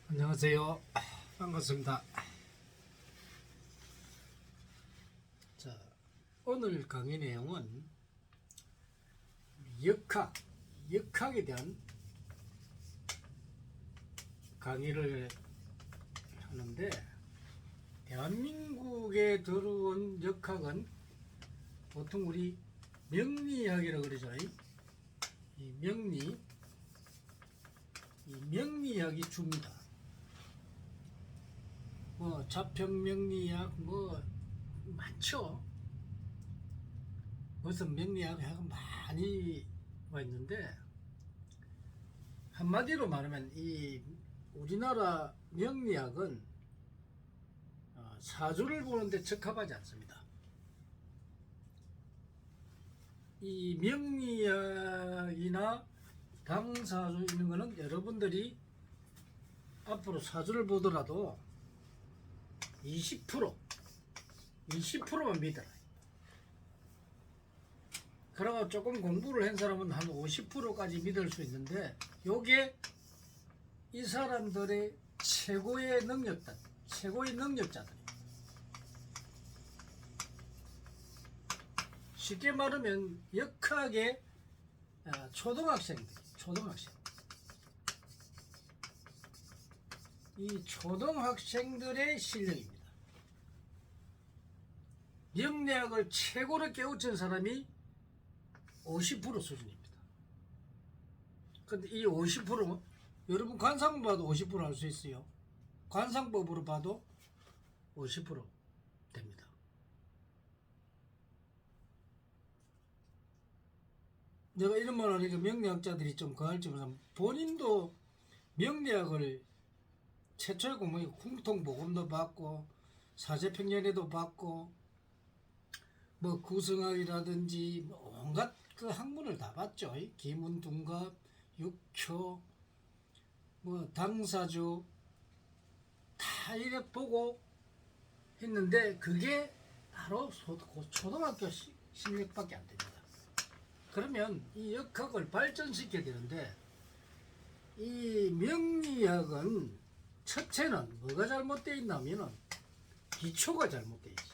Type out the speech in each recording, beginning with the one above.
안녕하세요. 반갑습니다. 자, 오늘 강의 내용은 역학에 대한 강의를 하는데, 대한민국에 들어온 역학은 보통 우리 명리학이라고 그러죠. 이 명리학이 줍니다. 뭐 자평명리학 뭐 많죠. 무슨 명리학이 많이 와 있는데, 한마디로 말하면 이 우리나라 명리학은 사주를 보는데 적합하지 않습니다. 이 명리학이나 당사주 있는 거는 여러분들이 앞으로 사주를 보더라도 20%만 믿어라. 그러고 조금 공부를 한 사람은 한 50%까지 믿을 수 있는데, 요게 이 사람들의 최고의 능력자들. 쉽게 말하면 역학의 초등학생. 이 초등학생들의 실력입니다. 명리학을 최고로 깨우친 사람이 50% 수준입니다. 근데 이 50%, 여러분 관상 봐도 50% 할 수 있어요. 관상법으로 봐도 50% 됩니다. 내가 이런 말 하니까 명리학자들이 좀 그할지만, 본인도 명리학을 최초의 공부에 궁통보검도 받고 사제평년에도 받고 뭐 구성학이라든지 온갖 그 학문을 다 봤죠. 기문둔갑, 육효, 뭐 당사주 다 이래 보고 했는데, 그게 바로 초등학교 실력밖에 안 됩니다. 그러면 이 역학을 발전시켜야 되는데, 이 명리학은 첫째는 뭐가 잘못되어 있냐면은 기초가 잘못되어 있지.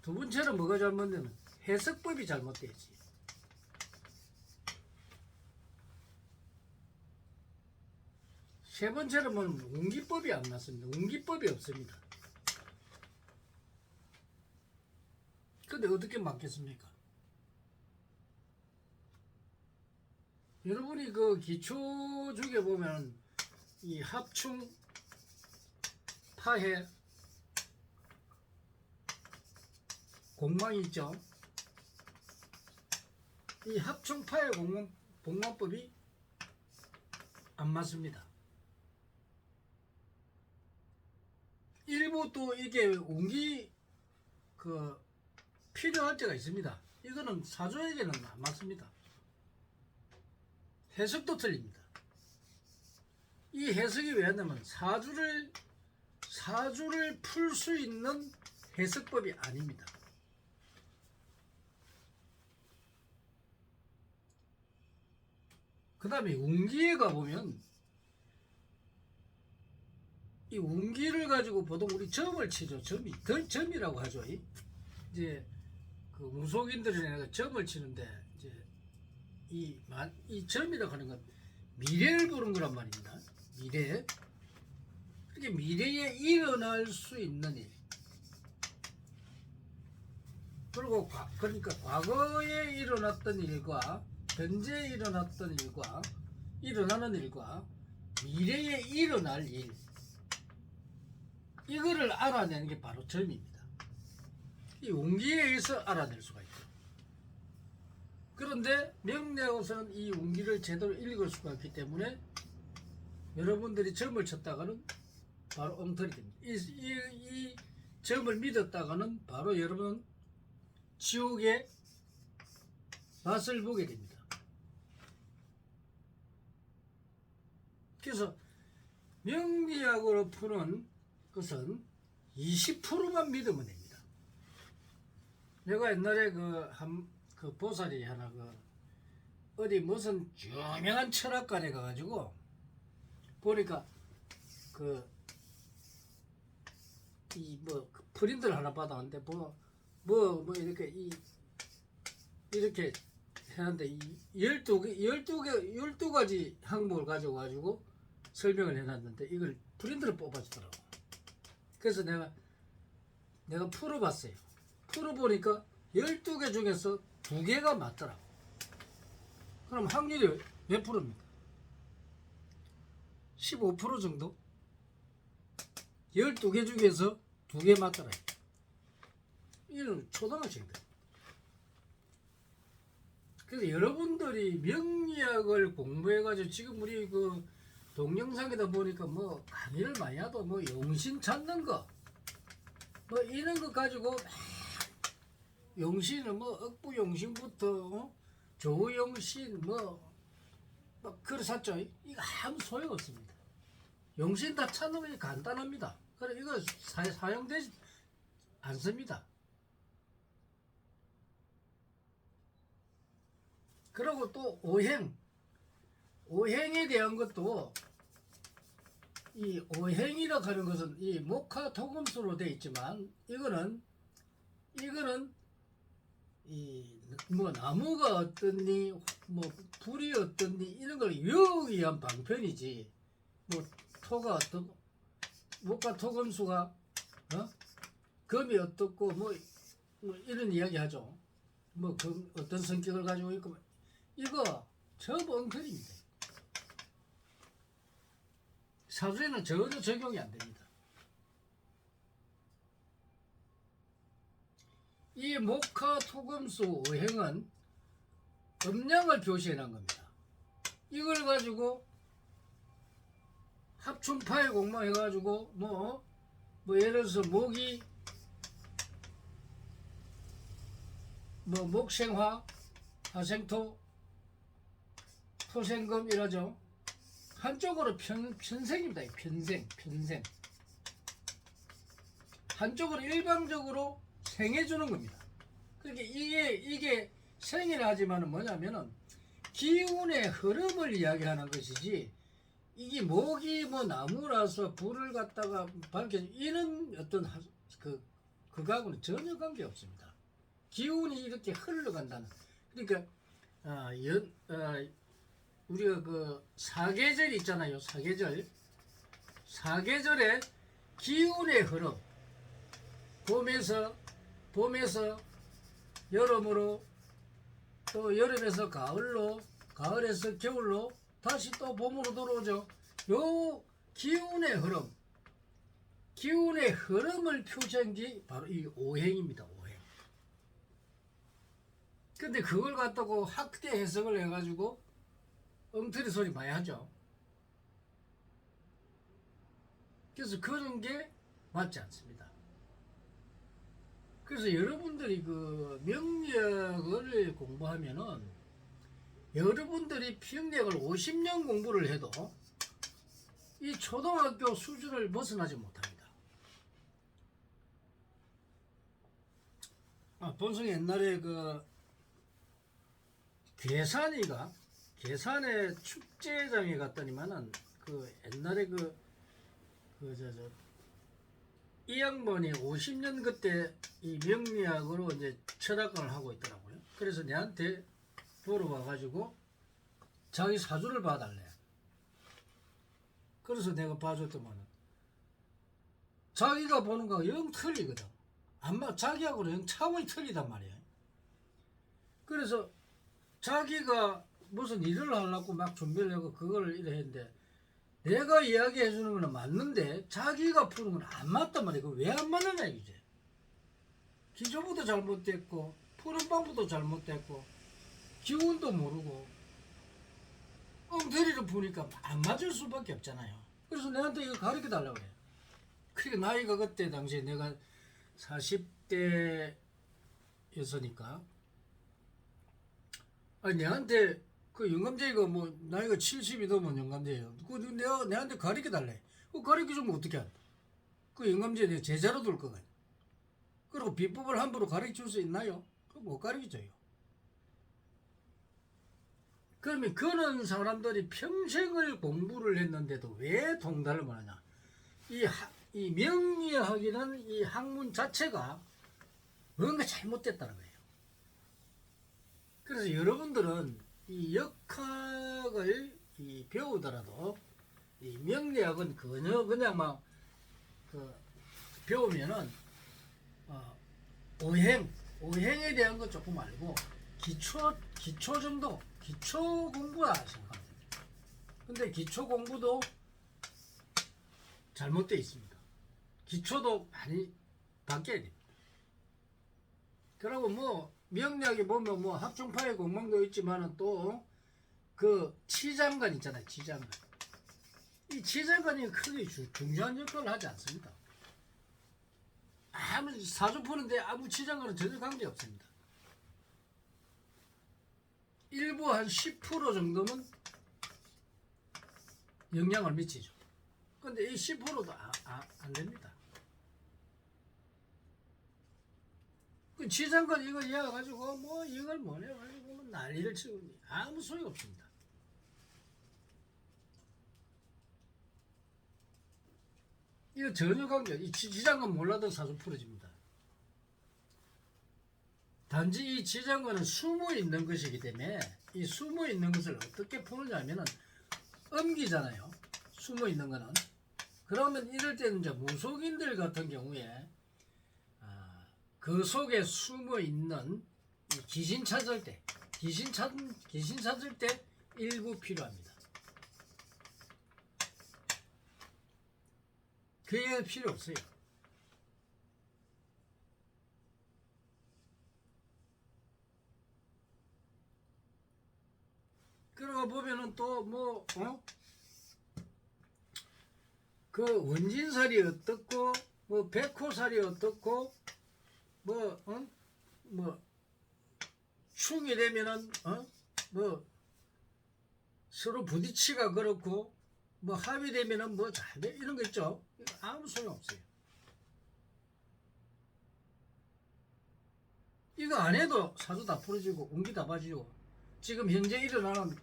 두 번째는 뭐가 잘못되면 해석법이 잘못되어 있지. 세 번째는 뭐 운기법이 안 맞습니다. 운기법이 없습니다. 근데 어떻게 맞겠습니까? 여러분이 그 기초 중에 보면 이 합충, 파해, 공망이 있죠. 이 합충, 파해, 공망법이 안 맞습니다. 일부 또 이게 운기 필요할 때가 있습니다. 이거는 사주에게는 안 맞습니다. 해석도 틀립니다. 이 해석이 왜냐면 사주를 풀 수 있는 해석법이 아닙니다. 그 다음에 운기에 가보면, 이 운기를 가지고 보통 우리 점을 치죠. 점이라고 하죠. 이제 그 무속인들이 점을 치는데, 이제 이 점이라고 하는 건 미래를 보는 거란 말입니다. 미래. 이렇게 미래에 일어날 수 있는 일. 그리고 그러니까 과거에 일어났던 일과 현재에 일어났던 일과 일어나는 일과 미래에 일어날 일, 이거를 알아내는 게 바로 점입니다. 이 운기에 의해서 알아낼 수가 있고, 그런데 명리학에서는 이 운기를 제대로 읽을 수가 없기 때문에 여러분들이 점을 쳤다가는 바로 엉터리 됩니다. 이 점을 믿었다가는 바로 여러분은 지옥의 맛을 보게 됩니다. 그래서 명리학으로 푸는 것은 20%만 믿으면 됩니다. 내가 옛날에 그 보살이 하나 어디 무슨 유명한 철학관에 가가지고 보니까 그 이 뭐 프린트를 하나 받았는데 뭐 이렇게 이렇게 해는데 이 12가지 항목을 가지고 설명을 해놨는데 이걸 프린트를 뽑아주더라고. 그래서 내가 풀어봤어요. 풀어보니까 12개 중에서 2개가 맞더라고. 그럼 확률이 몇 프로입니까? 15% 정도? 12개 중에서 2개 맞더라. 이런 초등학생들. 그래서 여러분들이 명리학을 공부해가지고 지금 우리 그 동영상에다 보니까 뭐 강의를 많이 하도 뭐 용신 찾는 거 뭐 이런 거 가지고 막 용신은 뭐 억부용신부터 조용신 막 그래 샀죠. 이거 아무 소용 없습니다. 용신 다 찾는 거 간단합니다. 그래 이거 사용되지 않습니다. 그리고 또 오행에 대한 것도 이 오행이라고 하는 것은 이 목화 토금수로 되어 있지만 이거는 이 뭐 나무가 어떻니 뭐 불이 어떻니 이런 걸 외우기 위한 방편이지 뭐 토가 어떻고 목화 토금수가 금이 어떻고 뭐 이런 이야기 하죠. 뭐 어떤 성격을 가지고 있고 이거 전부 엉터리입니다. 사주에는 전혀 적용이 안 됩니다. 이 목화 토금수 오행은 음양을 표시해 놓은 겁니다. 이걸 가지고 합춘파에 공부해 가지고 뭐 예를 들어서 목이 뭐 목생화, 화생토, 토생금 이러죠. 한쪽으로 편생입니다. 편생. 한쪽으로 일방적으로 생해주는 겁니다. 그러니까 이게 생이라 하지만은 뭐냐면은 기운의 흐름을 이야기하는 것이지 이게 목이 뭐 나무라서 불을 갖다가 밝혀 이런 어떤 그거하고는 전혀 관계 없습니다. 기운이 이렇게 흘러간다는. 그러니까 우리가 그 사계절 있잖아요. 사계절의 기운의 흐름. 봄에서 여름으로 또 여름에서 가을로 가을에서 겨울로 다시 또 봄으로 돌아오죠. 요 기운의 흐름을 표시한 게 바로 이 오행입니다. 오행. 근데 그걸 갖다고 학대 해석을 해가지고 엉터리 소리 많이 하죠. 그래서 그런 게 맞지 않습니다. 그래서 여러분들이 그 명리학을 공부하면은 여러분들이 명리학을 50년 공부를 해도 이 초등학교 수준을 벗어나지 못합니다. 본성이 옛날에 그 계산의 축제장에 갔더니만은 그 옛날에 이 양반이 50년 그때 이 명리학으로 이제 철학관을 하고 있더라고요. 그래서 내한테 보러 와가지고 자기 사주를 봐달래. 그래서 내가 봐줬더만은 자기가 보는 거가 영 틀리거든. 자기하고는 영 차원이 틀리단 말이야. 그래서 자기가 무슨 일을 하려고 막 준비를 하고 그걸 이래 했는데 내가 이야기해 주는 거는 맞는데 자기가 푸는 건 안 맞단 말이야. 왜 안 맞느냐 이제. 기조부도 잘못됐고 푸는 방법도 잘못됐고 기운도 모르고 엉터리를 푸니까 안 맞을 수밖에 없잖아요. 그래서 내한테 이거 가르쳐 달라고 그래. 그러니까 나이가 그때 당시에 내가 40대였으니까 아니 내한테 그 영감제가 뭐 나이가 70이 넘은 영감제예요. 그 내한테 가르쳐 달래. 그 가르쳐 주면 어떻게 할? 그 영감제 내 제자로 둘 거가. 그리고 비법을 함부로 가르쳐 줄 수 있나요? 그 못 가르쳐 줘요. 그러면 그런 사람들이 평생을 공부를 했는데도 왜 통달을 못하냐? 이 명리학이라는 이 학문 자체가 뭔가 잘못됐다는 거예요. 그래서 여러분들은 이 역학을 배우더라도 이 명리학은 그냥 막 배우면은 오행에 대한 건 조금 알고 기초 정도 기초 공부라 생각합니다. 근데 기초 공부도 잘못되어 있습니다. 기초도 많이 바뀌어야 됩니다. 그리고 뭐 명리학에 보면 뭐 학종파의 공방도 있지만은 또 그 치장관 있잖아요. 치장관. 이 치장관이 크게 중요한 역할을 하지 않습니다. 아무 사주 푸는데 아무 치장관은 전혀 관계 없습니다. 일부 한 10% 정도는 영향을 미치죠. 근데 이 10%도 안 됩니다. 그 지장관 이거 이어가지고 뭐 이걸 뭐내가지고 난리를 치고 아무 소용 없습니다. 이거 전혀 관계, 이 지장관 몰라도 사주 풀어집니다. 단지 이 지장관은 숨어 있는 것이기 때문에 이 숨어 있는 것을 어떻게 푸느냐면은 음기잖아요. 숨어 있는 거는. 그러면 이럴 때는 이제 무속인들 같은 경우에 그 속에 숨어 있는 귀신 찾을 때, 귀신 찾을 때 일부 필요합니다. 그 외에 필요 없어요. 그러고 보면은 또 그 원진살이 어떻고 뭐 백호살이 어떻고 충이 되면은 서로 부딪히가 그렇고 합의되면은 잘 돼 이런 거 있죠. 아무 소용 없어요. 이거 안 해도 사주 다 풀어지고 운기 다 빠지고 지금 현재 일어나는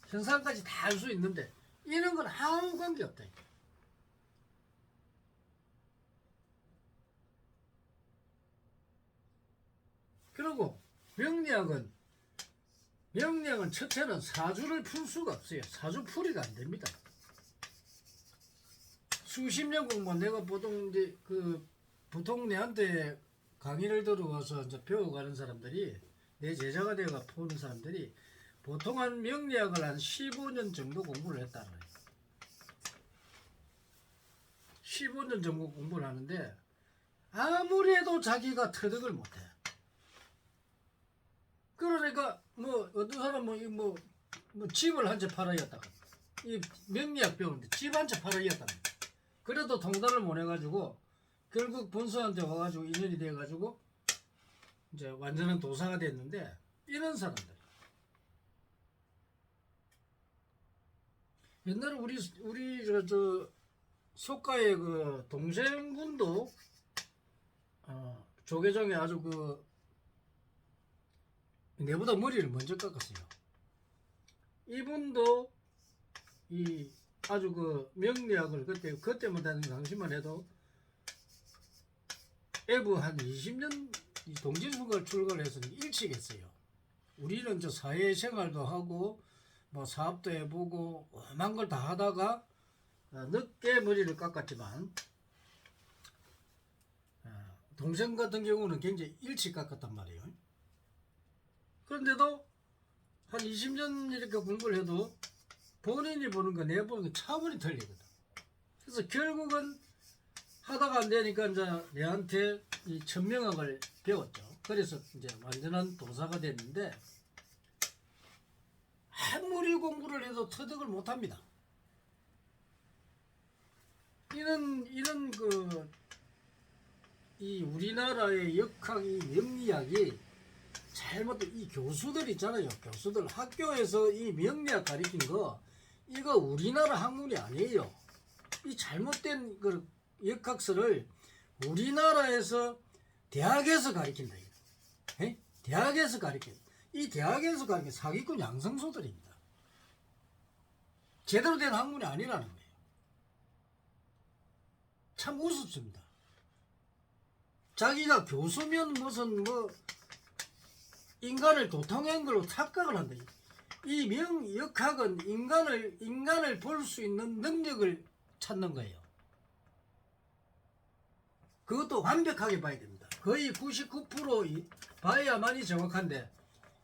현상까지 다 알 수 있는데 이런 건 아무 관계 없다. 그리고 명리학은 첫째는 사주를 풀 수가 없어요. 사주 풀이가 안 됩니다. 수십 년 공부 내가 보통 내한테 강의를 들어와서 이제 배워가는 사람들이 내 제자가 되어 보는 사람들이 보통 한 명리학을 한 15년 정도 공부를 했다는 거예요. 15년 정도 공부를 하는데 아무리 해도 자기가 터득을 못해. 그러니까 어떤 사람은 집을 한 채 팔아야겠다가 이 명리학 배우는데 집 한 채 팔아야겠다. 그래도 통달을 못 해가지고 결국 본수한테 와가지고 인연이 돼가지고 이제 완전한 도사가 됐는데 이런 사람들 옛날에 우리 저 속가의 그 동생분도 조계종에 아주 내보다 머리를 먼저 깎았어요. 이분도 아주 명리학을 그때만 다니는 당시만 해도 애부 한 20년 동진순갈 출가를 해서 일찍했어요. 우리는 저 사회생활도 하고 사업도 해보고 오만 걸 다 하다가 늦게 머리를 깎았지만 동생 같은 경우는 굉장히 일찍 깎았단 말이에요. 그런데도 한 20년 이렇게 공부를 해도 본인이 보는 거 내가 보는 거 차원이 틀리거든. 그래서 결국은 하다가 안 되니까 이제 내한테 이 천명학을 배웠죠. 그래서 이제 완전한 도사가 됐는데 아무리 공부를 해도 터득을 못 합니다. 이런 이 우리나라의 역학이 명리학이 잘못된 이 교수들 있잖아요. 교수들 학교에서 이 명리학 가르친 거 이거 우리나라 학문이 아니에요. 이 잘못된 역학설을 우리나라에서 대학에서 가르친다. 대학에서 가르친다. 이 대학에서 가는 게 사기꾼 양성소들입니다. 제대로 된 학문이 아니라는 거예요. 참 우습습니다. 자기가 교수면 무슨 뭐 인간을 도통한 걸로 착각을 한다. 이 명역학은 인간을 볼 수 있는 능력을 찾는 거예요. 그것도 완벽하게 봐야 됩니다. 거의 99% 봐야만이 정확한데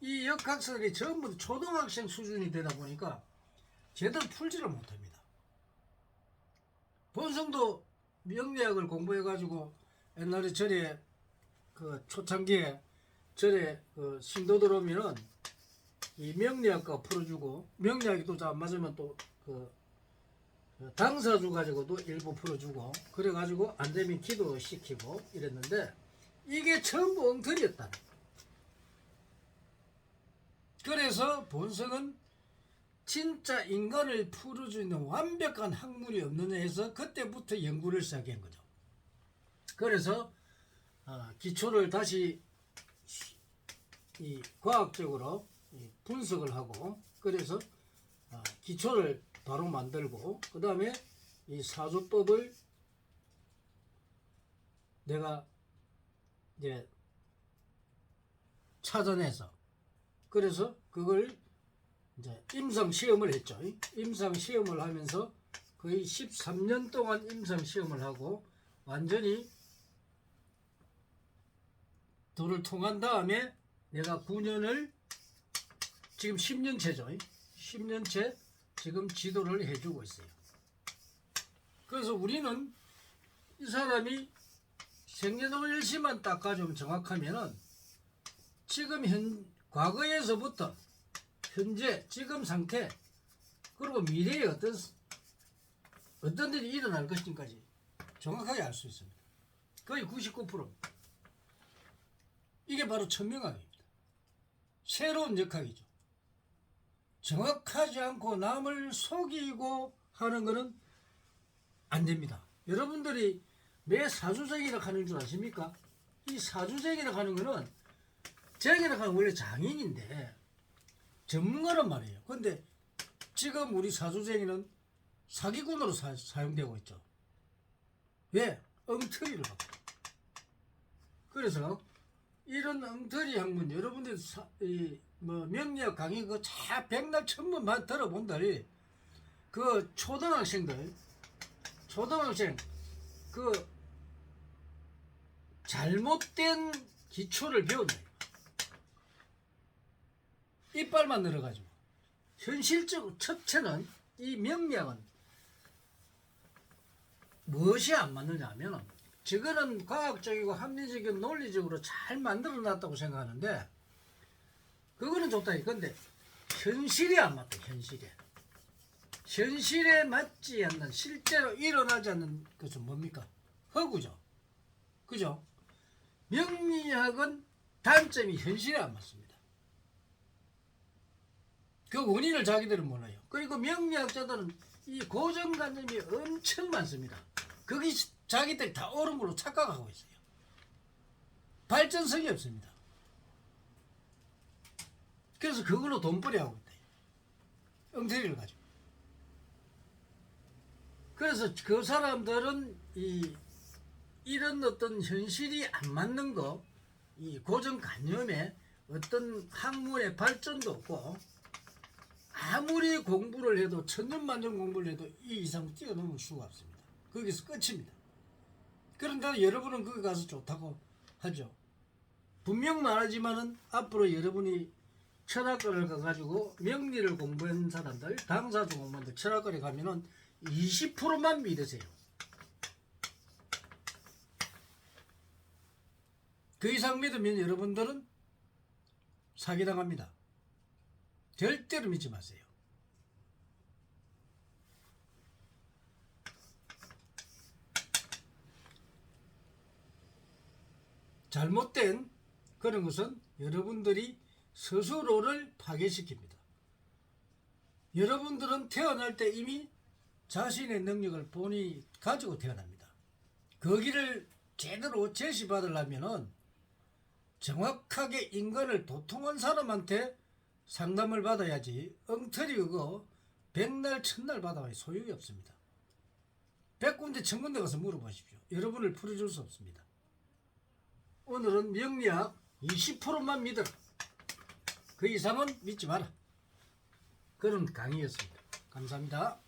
이 역학설이 전부 초등학생 수준이 되다 보니까 제대로 풀지를 못합니다. 본성도 명리학을 공부해가지고 옛날에 절에 그 초창기에 절에 그 신도들 오면은 이 명리학과 풀어주고 명리학이 또 잘 맞으면 또 그 당사주 가지고도 일부 풀어주고 그래가지고 안 되면 기도 시키고 이랬는데 이게 전부 엉터리였다. 그래서 본성은 진짜 인간을 풀어줄 수 있는 완벽한 학문이 없느냐 해서 그때부터 연구를 시작한 거죠. 그래서 기초를 다시 이 과학적으로 분석을 하고 그래서 기초를 바로 만들고 그 다음에 이 사주법을 내가 이제 찾아내서 그래서 그걸 이제 임상 시험을 했죠. 임상 시험을 하면서 거의 13년 동안 임상 시험을 하고 완전히 도를 통한 다음에 내가 9년을 지금 10년째죠. 10년째 지금 지도를 해주고 있어요. 그래서 우리는 이 사람이 생년월일시만 닦아주면 정확하면은 지금 과거에서부터 현재 지금 상태 그리고 미래에 어떤 일이 일어날 것인지까지 정확하게 알 수 있습니다. 거의 99%. 이게 바로 천명학입니다. 새로운 역학이죠. 정확하지 않고 남을 속이고 하는 것은 안 됩니다. 여러분들이 매 사주쟁이라고 하는 줄 아십니까? 이 사주쟁이라고 하는 것은 쟁이라고 하는 원래 장인인데 전문가란 말이에요. 근데 지금 우리 사주쟁이는 사기꾼으로 사용되고 있죠. 왜? 엉터리를 갖고. 그래서 이런 엉터리 학문 여러분들 명리학 강의 그거 차 백날 천번 들어본들 그 초등학생 그 잘못된 기초를 배운다. 이빨만 늘어가지고 현실적으로 첫째는 이 명리학은 무엇이 안 맞느냐 하면 저거는 과학적이고 합리적이고 논리적으로 잘 만들어 놨다고 생각하는데 그거는 좋다. 근데 현실이 안 맞다. 현실에 맞지 않는 실제로 일어나지 않는 것은 뭡니까? 허구죠. 그죠? 명리학은 단점이 현실에 안 맞습니다. 그 원인을 자기들은 몰라요. 그리고 명리학자들은 이 고정관념이 엄청 많습니다. 거기 자기들이 다 옳은 걸로 착각하고 있어요. 발전성이 없습니다. 그래서 그걸로 돈벌이 하고 있다. 엉터리를 가지고. 그래서 그 사람들은 이런 어떤 현실이 안 맞는 거, 이 고정관념에 어떤 학문의 발전도 없고 아무리 공부를 해도 천년만년 공부를 해도 이 이상 뛰어넘을 수가 없습니다. 거기서 끝입니다. 그런데 여러분은 거기 가서 좋다고 하죠. 분명 말하지만은 앞으로 여러분이 철학과를 가가지고 명리를 공부한 사람들, 당사주 공부한들 철학과에 가면은 20%만 믿으세요. 그 이상 믿으면 여러분들은 사기당합니다. 절대로 믿지 마세요. 잘못된 그런 것은 여러분들이 스스로를 파괴시킵니다. 여러분들은 태어날 때 이미 자신의 능력을 본인이 가지고 태어납니다. 거기를 제대로 제시받으려면은 정확하게 인간을 도통한 사람한테 상담을 받아야지 엉터리 그거 백날 천날 받아야 소용이 없습니다. 100군데 1000군데 가서 물어보십시오. 여러분을 풀어줄 수 없습니다. 오늘은 명리학 20%만 믿어라. 그 이상은 믿지 마라. 그런 강의였습니다. 감사합니다.